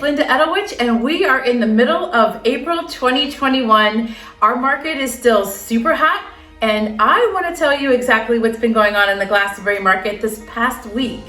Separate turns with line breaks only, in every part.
Linda Edowich, and we are in the middle of April 2021. Our market is still super hot, and I want to tell you exactly what's been going on in the Glastonbury market this past week.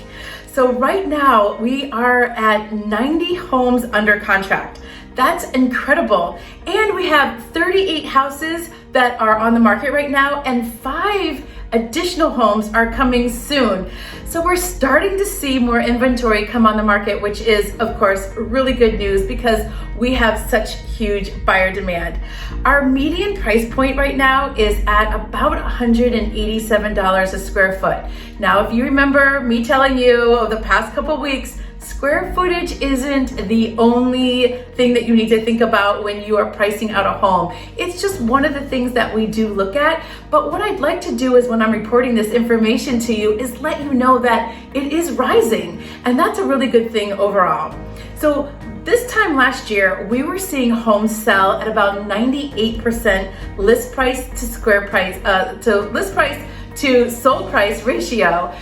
So right now we are at 90 homes under contract. That's incredible. And we have 38 houses that are on the market right now, and 5 additional homes are coming soon. So we're starting to see more inventory come on the market, which is, of course, really good news because we have such huge buyer demand. Our median price point right now is at about $187 a square foot. Now, if you remember me telling you over the past couple weeks, square footage isn't the only thing that you need to think about when you are pricing out a home. It's just one of the things that we do look at. But what I'd like to do is when I'm reporting this information to you is let you know that it is rising. And that's a really good thing overall. So this time last year, we were seeing homes sell at about 98% list price to square price, to list price to sold price ratio.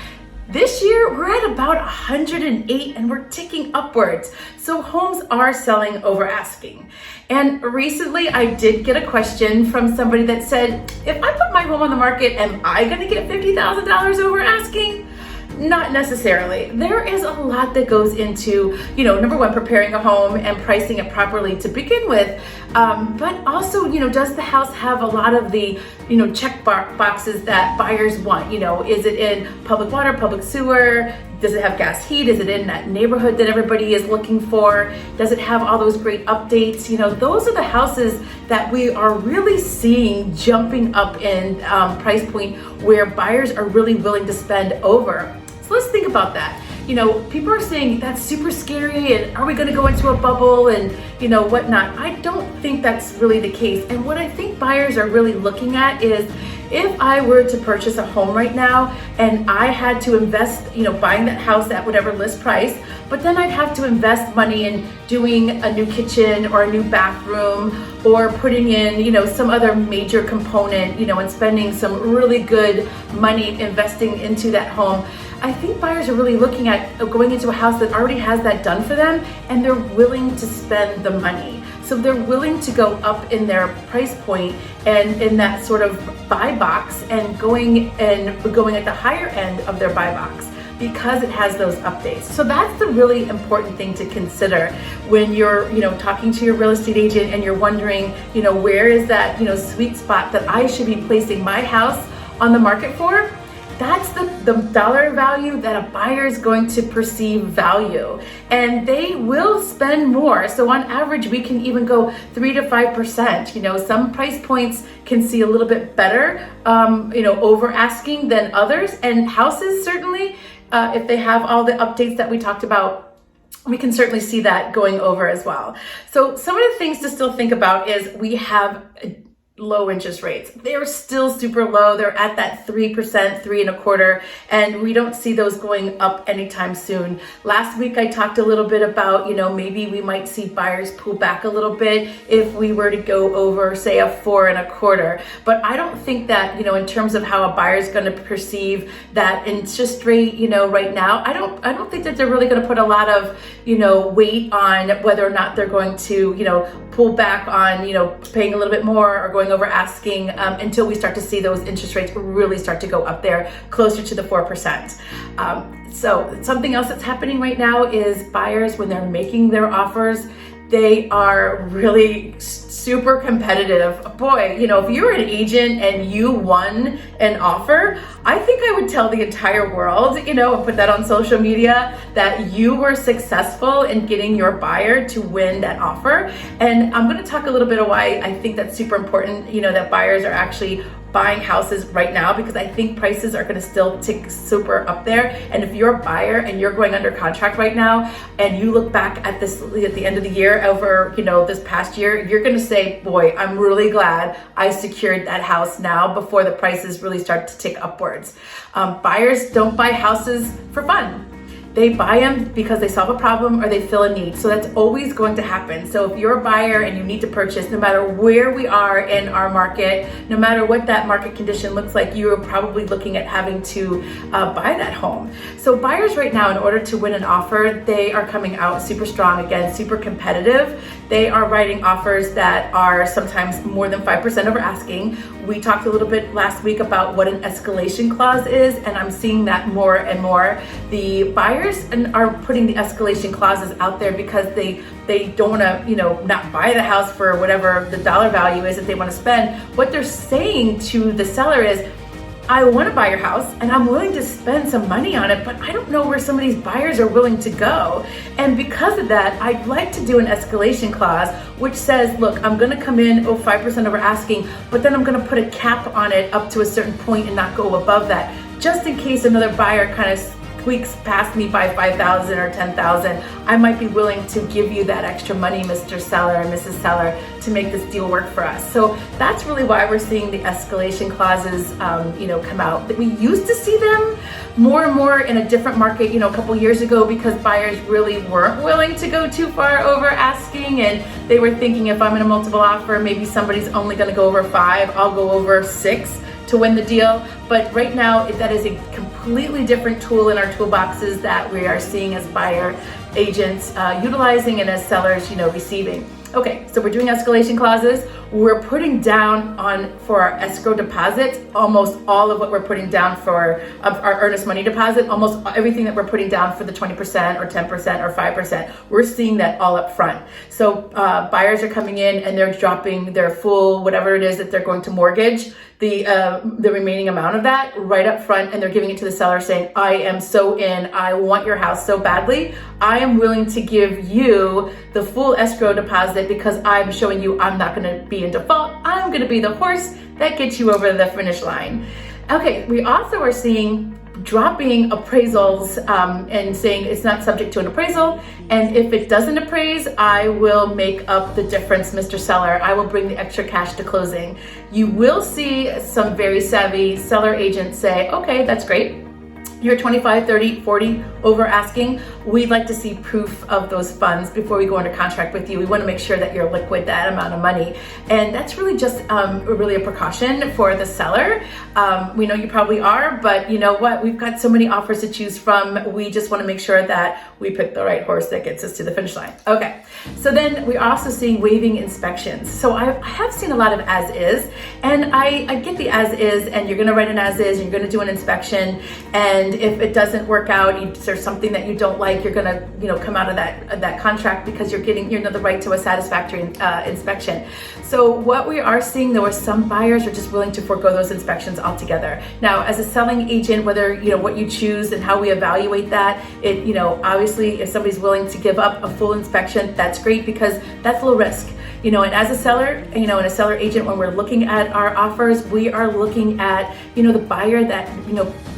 This year, we're at about 108 and we're ticking upwards. So homes are selling over asking. And recently I did get a question from somebody that said, if I put my home on the market, am I gonna get $50,000 over asking? Not necessarily. There is a lot that goes into, number one, preparing a home and pricing it properly to begin with. But also, does the house have a lot of the, check boxes that buyers want? Is it in public water, public sewer? Does it have gas heat? Is it in that neighborhood that everybody is looking for? Does it have all those great updates? Those are the houses that we are really seeing jumping up in price point where buyers are really willing to spend over. So let's think about that. People are saying that's super scary and are we gonna go into a bubble and whatnot. I don't think that's really the case. And what I think buyers are really looking at is if I were to purchase a home right now and I had to invest, buying that house at whatever list price, but then I'd have to invest money in doing a new kitchen or a new bathroom or putting in, some other major component, and spending some really good money investing into that home. I think buyers are really looking at going into a house that already has that done for them and they're willing to spend the money. So they're willing to go up in their price point and in that sort of buy box and going at the higher end of their buy box because it has those updates. So that's the really important thing to consider when you're, talking to your real estate agent and you're wondering, where is that, sweet spot that I should be placing my house on the market for? That's the dollar value that a buyer is going to perceive value, and they will spend more. So on average, we can even go 3 to 5%. Some price points can see a little bit better, over asking than others, and houses certainly, if they have all the updates that we talked about, we can certainly see that going over as well. So some of the things to still think about is we have low interest rates. They're still super low. They're at that 3%, 3.25%, and we don't see those going up anytime soon. Last week I talked a little bit about, maybe we might see buyers pull back a little bit if we were to go over, say, a 4.25%. But I don't think that, in terms of how a buyer is going to perceive that interest rate, right now, I don't think that they're really going to put a lot of, weight on whether or not they're going to, pull back on, paying a little bit more or going over asking until we start to see those interest rates really start to go up there closer to the 4%. So something else that's happening right now is buyers, when they're making their offers, they are really super competitive. Boy, if you're an agent and you won an offer, I think I would tell the entire world, and put that on social media that you were successful in getting your buyer to win that offer. And I'm going to talk a little bit of why I think that's super important, that buyers are actually buying houses right now, because I think prices are going to still tick super up there. And if you're a buyer and you're going under contract right now and you look back at this at the end of the year over, this past year, you're going to say, boy, I'm really glad I secured that house now before the prices really start to tick upwards. Buyers don't buy houses for fun. they buy them because they solve a problem or they fill a need. So that's always going to happen. So if you're a buyer and you need to purchase, no matter where we are in our market, no matter what that market condition looks like, you are probably looking at having to buy that home. So buyers right now, in order to win an offer, they are coming out super strong, again, super competitive. They are writing offers that are sometimes more than 5% over asking. We talked a little bit last week about what an escalation clause is, and I'm seeing that more and more. The buyers are putting the escalation clauses out there because they don't want to, not buy the house for whatever the dollar value is that they want to spend. What they're saying to the seller is, I want to buy your house and I'm willing to spend some money on it, but I don't know where some of these buyers are willing to go. And because of that, I'd like to do an escalation clause, which says, look, I'm going to come in 5% over asking, but then I'm going to put a cap on it up to a certain point and not go above that, just in case another buyer kind of squeaks past me by 5,000 or 10,000. I might be willing to give you that extra money, Mr. Seller and Mrs. Seller, to make this deal work for us. So that's really why we're seeing the escalation clauses, come out. We used to see them more and more in a different market, a couple years ago, because buyers really weren't willing to go too far over asking, and they were thinking, if I'm in a multiple offer, maybe somebody's only going to go over 5, I'll go over 6 to win the deal. But right now, that is a completely different tool in our toolboxes that we are seeing as buyer agents utilizing and as sellers, receiving. Okay, so we're doing escalation clauses. We're putting down for our escrow deposits, almost all of what we're putting down for our earnest money deposit, almost everything that we're putting down for the 20% or 10% or 5%. We're seeing that all up front. So buyers are coming in and they're dropping their full, whatever it is that they're going to mortgage, the remaining amount of that right up front, and they're giving it to the seller saying, I am so in, I want your house so badly, I am willing to give you the full escrow deposit because I'm showing you I'm not going to be in default. I'm going to be the horse that gets you over the finish line. Okay, we also are seeing dropping appraisals and saying it's not subject to an appraisal, and if it doesn't appraise, I will make up the difference, Mr. Seller. I will bring the extra cash to closing. You will see some very savvy seller agents say, okay, that's great. You're 25, 30, 40 over asking. We'd like to see proof of those funds before we go under contract with you. We want to make sure that you're liquid that amount of money. And that's really just really a precaution for the seller. We know you probably are, but you know what? We've got so many offers to choose from. We just want to make sure that we pick the right horse that gets us to the finish line. Okay, so then we're also seeing waiving inspections. So I have seen a lot of as is, and I get the as is, and you're going to write an as is, and you're going to do an inspection, and if it doesn't work out, there's something that you don't like, you're going to come out of that contract because you're getting the right to a satisfactory inspection. So what we are seeing, though, is some buyers are just willing to forego those inspections altogether. Now, as a selling agent, whether what you choose and how we evaluate that, obviously if somebody's willing to give up a full inspection, that's great because that's low risk. And as a seller, and a seller agent, when we're looking at our offers, we are looking at, the buyer that,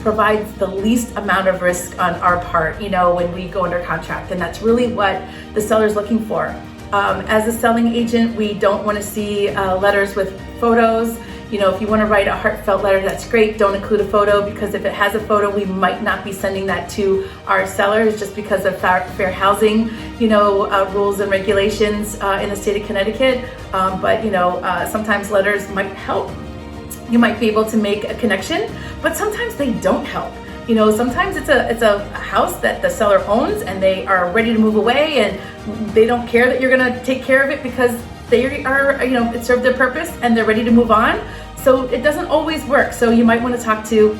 provides the least amount of risk on our part, when we go under contract. And that's really what the seller's looking for. As a selling agent, we don't want to see letters with photos. If you want to write a heartfelt letter, that's great. Don't include a photo, because if it has a photo, we might not be sending that to our sellers just because of fair housing, rules and regulations in the state of Connecticut. But sometimes letters might help. You might be able to make a connection, but sometimes they don't help. Sometimes it's a house that the seller owns and they are ready to move away, and they don't care that you're going to take care of it because they are, it served their purpose and they're ready to move on. So it doesn't always work. So you might want to talk to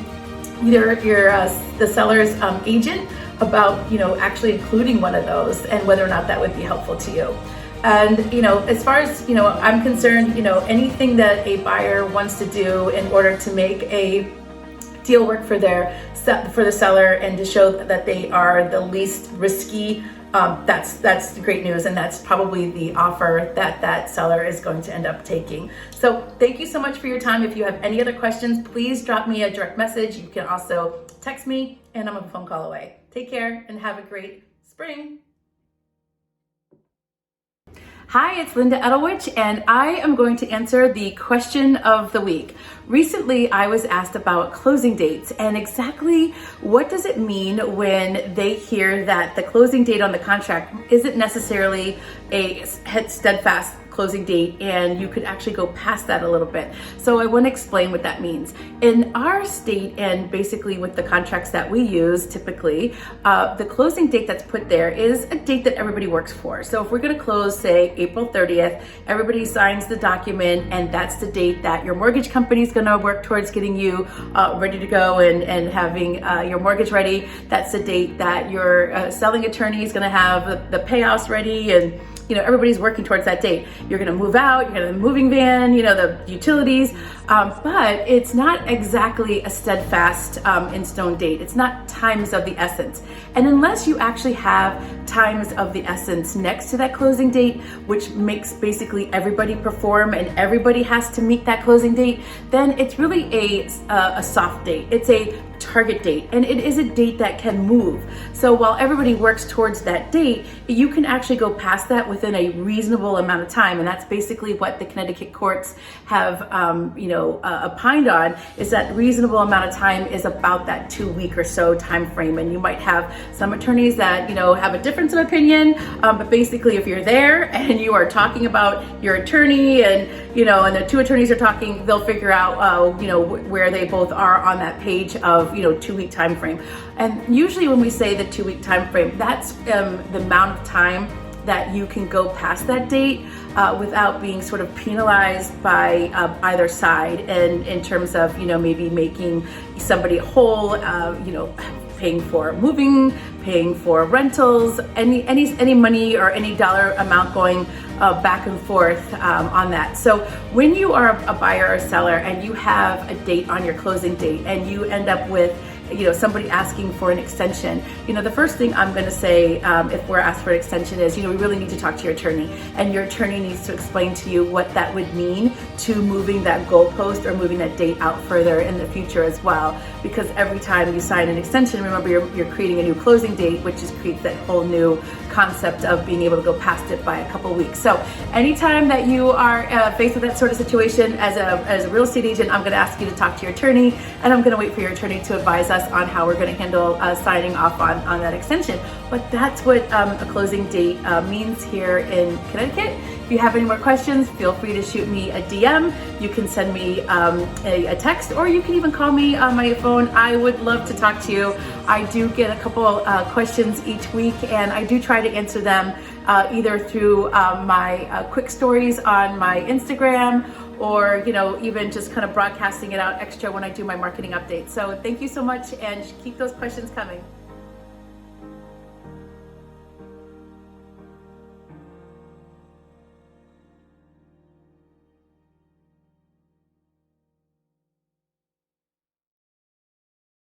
either the seller's agent about, actually including one of those and whether or not that would be helpful to you. And, as far as, I'm concerned, anything that a buyer wants to do in order to make a deal work for the seller and to show that they are the least risky, that's great news, and that's probably the offer that seller is going to end up taking. So thank you so much for your time. If you have any other questions, please drop me a direct message. You can also text me, and I'm a phone call away. Take care and have a great spring. Hi, it's Linda Edelwich, and I am going to answer the question of the week. Recently, I was asked about closing dates and exactly what does it mean when they hear that the closing date on the contract isn't necessarily a steadfast closing date, and you could actually go past that a little bit. So I want to explain what that means. In our state, and basically with the contracts that we use typically, the closing date that's put there is a date that everybody works for. So if we're going to close, say, April 30th, everybody signs the document, and that's the date that your mortgage company is going to work towards getting you ready to go and having your mortgage ready. That's the date that your selling attorney is going to have the payouts ready, and everybody's working towards that date. You're gonna move out, you're gonna have the moving van, the utilities, but it's not exactly a steadfast in stone date. It's not times of the essence. And unless you actually have times of the essence next to that closing date, which makes basically everybody perform and everybody has to meet that closing date, then it's really a soft date. It's a target date, and it is a date that can move. So while everybody works towards that date, you can actually go past that within a reasonable amount of time, and that's basically what the Connecticut courts have opined on, is that reasonable amount of time is about that 2 week or so time frame. And you might have some attorneys that have a difference of opinion, but basically if you're there and you are talking about your attorney and and the two attorneys are talking, they'll figure out where they both are on that page of 2 week time frame. And usually when we say the 2 week time frame, that's the amount of time that you can go past that date without being sort of penalized by either side, and in terms of maybe making somebody whole, paying for moving, paying for rentals, any money or any dollar amount going back and forth on that. So when you are a buyer or seller and you have a date on your closing date and you end up with somebody asking for an extension, the first thing I'm going to say if we're asked for an extension is, we really need to talk to your attorney, and your attorney needs to explain to you what that would mean to moving that goalpost or moving that date out further in the future as well. Because every time you sign an extension, remember you're creating a new closing date, which just creates that whole new concept of being able to go past it by a couple weeks. So anytime that you are faced with that sort of situation as a real estate agent, I'm going to ask you to talk to your attorney, and I'm going to wait for your attorney to advise us on how we're going to handle signing off on that extension. But that's what a closing date means here in Connecticut. If you have any more questions, feel free to shoot me a DM. You can send me a text, or you can even call me on my phone. I would love to talk to you. I do get a couple questions each week, and I do try to answer them either through my quick stories on my Instagram, or even just kind of broadcasting it out extra when I do my marketing updates. So thank you so much, and keep those questions coming.